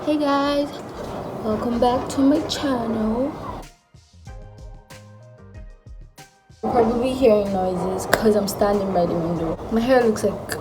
Hey guys, welcome back to my channel. You're probably hearing noises because I'm standing by the window. My hair looks like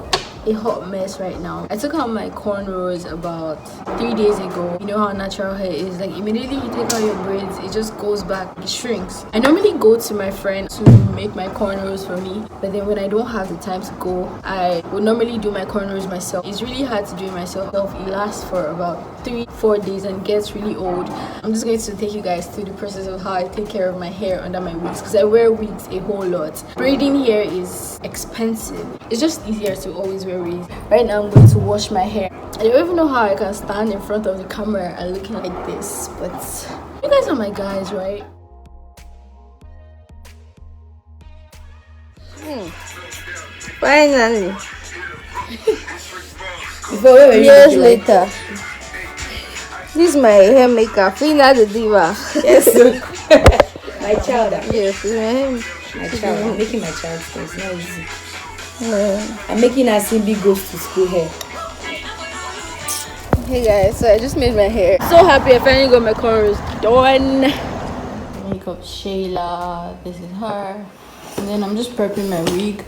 a hot mess right now. I took out my cornrows about 3 days ago. You know how natural hair is, like immediately you take out your braids, it just goes back, it shrinks. I normally go to my friend to make my cornrows for me, but then when I don't have the time to go, I would normally do my cornrows myself. It's really hard to do it myself. It lasts for about 3-4 days and gets really old. I'm just going to take you guys through the process of how I take care of my hair under my wigs, because I wear wigs a whole lot. Braiding hair is expensive. It's just easier to always wear wigs. Right now I'm going to wash my hair. I don't even know how I can stand in front of the camera and looking like this, but you guys are my guys, right? Finally. Years later. This is my hair maker, Fina the Diva. Yes, my child. Yes, My child. I'm making my child so it's not easy. yeah. I'm making her Simbi goes to school hair. Hey guys, so I just made my hair. So happy I finally got my cornrows done. Makeup Shayla, this is her. And then I'm just prepping my wig.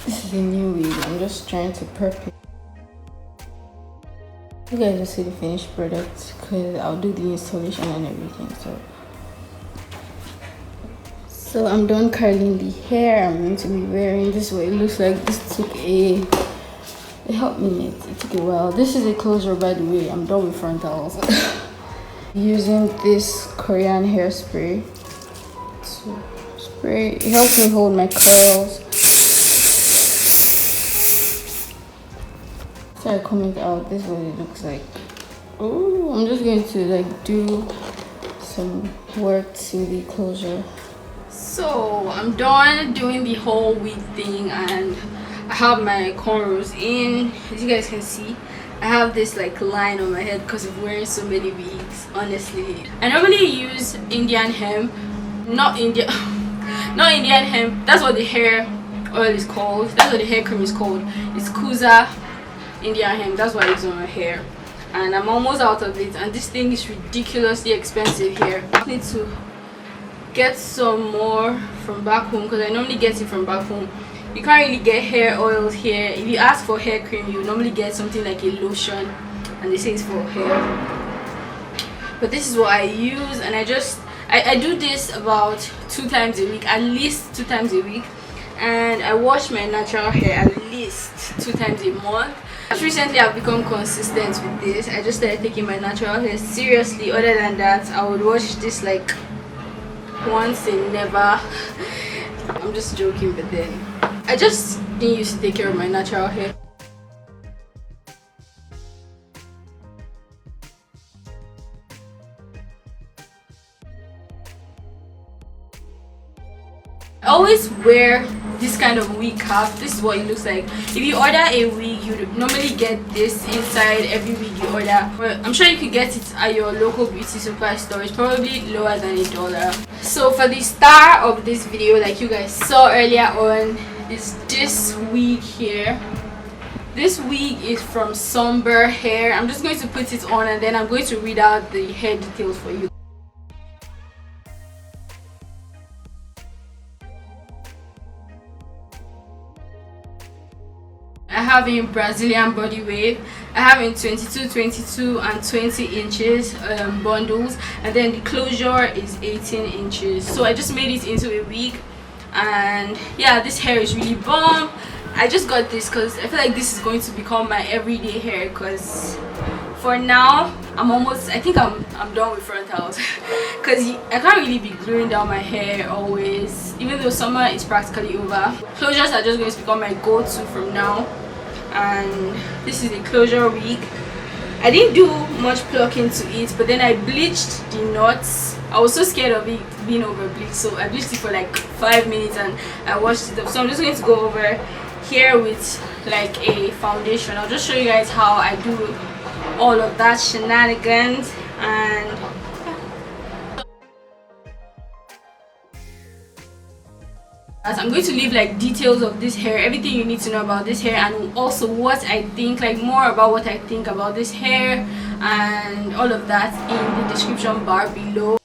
This is a new wig. I'm just trying to prep it. You guys will see the finished product because I'll do the installation and everything. So I'm done curling the hair. I'm going to be wearing this. What it looks like. This took it helped me. It took a while. This is a closure, by the way. I'm done with frontals. Using this Korean hairspray to spray. It helps me hold my curls. Start combing out. This is what it looks like. Oh, I'm just going to like do some work to the closure. So I'm done doing the whole wig thing and I have my cornrows in. As you guys can see, I have this like line on my head because of wearing so many wigs. Honestly, I normally use Indian hemp, not Indian hemp. That's what the hair oil is called. That's what the hair cream is called. It's Kuza Indian hemp. That's why it's on my hair, and I'm almost out of it. And this thing is ridiculously expensive here. I need to get some more from back home because I normally get it from back home. You can't really get hair oils here. If you ask for hair cream, you normally get something like a lotion and they say it's for hair, but this is what I use. And I do this about 2 times a week, at least 2 times a week, and I wash my natural hair at least 2 times a month. Recently I've become consistent with this. I just started taking my natural hair seriously. Other than that, I would wash this like once in never. I'm just joking, but then I just didn't used to take care of my natural hair. I always wear this kind of wig cap. This is what it looks like. If you order a wig, you normally get this inside every wig you order. But I'm sure you could get it at your local beauty supply store. It's probably lower than $1. So for the star of this video, like you guys saw earlier on, is this wig here. This wig is from Sunber hair. I'm just going to put it on and then I'm going to read out the hair details for you. I have in Brazilian body wave. I have in 22, 22 and 20 inches bundles, and then the closure is 18 inches. So I just made it into a wig, and yeah, this hair is really bomb. I just got this because I feel like this is going to become my everyday hair, because for now I think I'm done with frontals because I can't really be gluing down my hair always, even though summer is practically over. Closures are just going to become my go-to from now. And this is the closure wig. I didn't do much plucking to it, but then I bleached the knots. I was so scared of it being over bleached, so I bleached it for like 5 minutes and I washed it up. So I'm just going to go over here with like a foundation. I'll just show you guys how I do all of that shenanigans. And As I'm going to leave like details of this hair, everything you need to know about this hair, and also what I think, like more about what I think about this hair and all of that in the description bar below.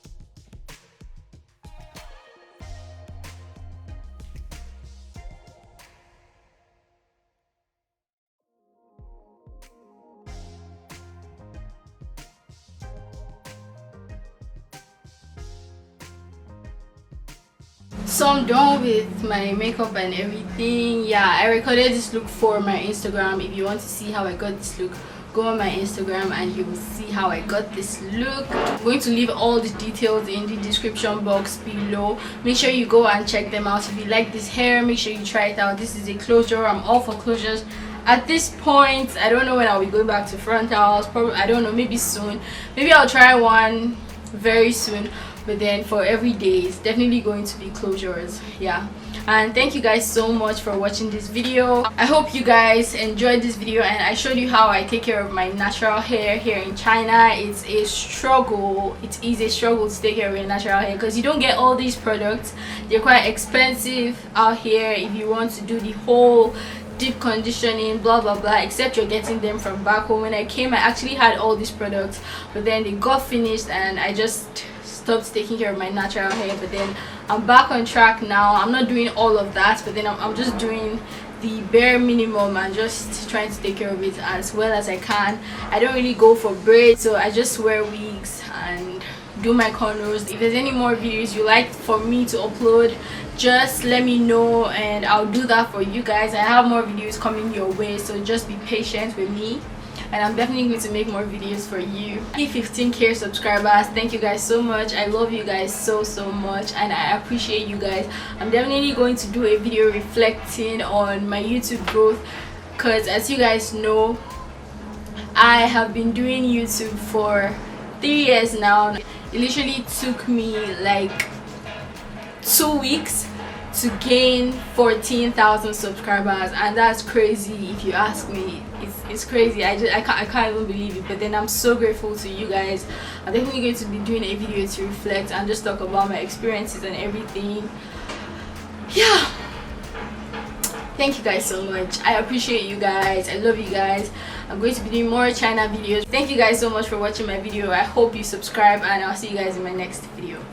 So I'm done with my makeup and everything. Yeah, I recorded this look for my Instagram. If you want to see how I got this look, go on my Instagram and you will see how I got this look. I'm going to leave all the details in the description box below. Make sure you go and check them out. If you like this hair, make sure you try it out. This is a closure. I'm all for closures at this point. I don't know when I'll be going back to frontals. Probably, I don't know, maybe soon. Maybe I'll try one very soon, but then for every day it's definitely going to be closures. Yeah, and thank you guys so much for watching this video. I hope you guys enjoyed this video, and I showed you how I take care of my natural hair here in China. It's a struggle. It is a struggle to take care of your natural hair because you don't get all these products. They're quite expensive out here if you want to do the whole deep conditioning, blah blah blah, except you're getting them from back home. When I came, I actually had all these products, but then they got finished and I just stopped taking care of my natural hair. But then I'm back on track now. I'm not doing all of that, but then I'm just doing the bare minimum and just trying to take care of it as well as I can. I don't really go for braids, so I just wear wigs and do my cornrows. If there's any more videos you like for me to upload, just let me know and I'll do that for you guys. I have more videos coming your way, so just be patient with me, and I'm definitely going to make more videos for you. 15k subscribers, thank you guys so much. I love you guys so much, and I appreciate you guys. I'm definitely going to do a video reflecting on my YouTube growth, because as you guys know, I have been doing YouTube for 3 years now. It literally took me like 2 weeks to gain 14,000 subscribers, and that's crazy if you ask me. It's crazy. I can't even believe it. But then I'm so grateful to you guys. I'm definitely going to be doing a video to reflect and just talk about my experiences and everything. Yeah, thank you guys so much. I appreciate you guys. I love you guys. I'm going to be doing more China videos. Thank you guys so much for watching my video. I hope you subscribe, and I'll see you guys in my next video.